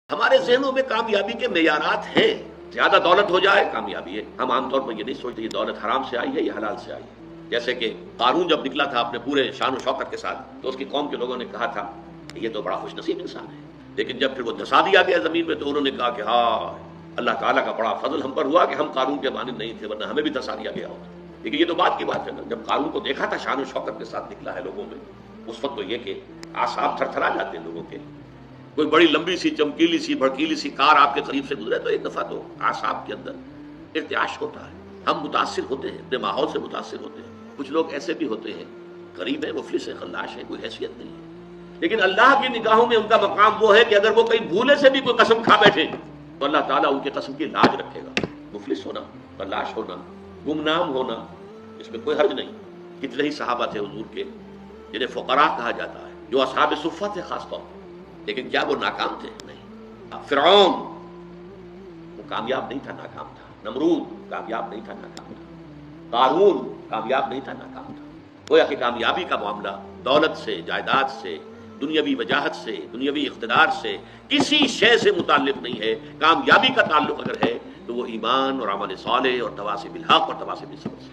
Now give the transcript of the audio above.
ہمارے ذہنوں میں کامیابی کے معیارات ہیں. زیادہ دولت ہو جائے کامیابی ہے. ہم عام طور پر یہ نہیں سوچتے یہ دولت حرام سے آئی ہے یا حلال سے آئی ہے. جیسے کہ قارون جب نکلا تھا اپنے پورے شان و شوکت کے ساتھ تو اس کی قوم کے لوگوں نے کہا تھا کہ یہ تو بڑا خوش نصیب انسان ہے. لیکن جب پھر وہ دھسا دیا گیا زمین میں تو انہوں نے کہا کہ ہاں اللہ تعالیٰ کا بڑا فضل ہم پر ہوا کہ ہم قارون کے مانند نہیں تھے ورنہ ہمیں بھی دھسا دیا گیا ہوتا. لیکن یہ تو بات کی بات ہے نا. جب قارون کو دیکھا تھا شان و شوکت کے ساتھ نکلا ہے لوگوں میں اس وقت تو یہ کہ اعصاب تھرتھرا جاتے ہیں لوگوں کے. کوئی بڑی لمبی سی چمکیلی سی بھڑکیلی سی کار آپ کے قریب سے گزرے تو ایک دفعہ تو اعصاب کے اندر ارتعاش ہوتا ہے. ہم متاثر ہوتے ہیں, اپنے ماحول سے متاثر ہوتے ہیں. کچھ لوگ ایسے بھی ہوتے ہیں غریب ہیں, مفلس ہیں, خلاش ہیں, کوئی حیثیت نہیں ہے, لیکن اللہ کی نگاہوں میں ان کا مقام وہ ہے کہ اگر وہ کہیں بھولے سے بھی کوئی قسم کھا بیٹھے تو اللہ تعالیٰ ان کے قسم کی لاج رکھے گا. مفلس ہونا, خلاش ہونا, گمنام ہونا, اس میں کوئی حرج نہیں. کتنے ہی صحابہ تھے حضور کے جنہیں فقراء کہا جاتا ہے, جو اصحاب صفہ تھے خاص طور پر, لیکن کیا وہ ناکام تھے؟ نہیں. فرعون وہ کامیاب نہیں تھا, ناکام تھا. نمرود کامیاب نہیں تھا, ناکام تھا. قارون کامیاب نہیں تھا, ناکام تھا. گویا کہ کامیابی کا معاملہ دولت سے, جائیداد سے, دنیاوی وجاہت سے, دنیاوی اقتدار سے, کسی شے سے متعلق نہیں ہے. کامیابی کا تعلق اگر ہے تو وہ ایمان اور عمل صالح اور تواصی بالحق اور تواصی بالصبر سے.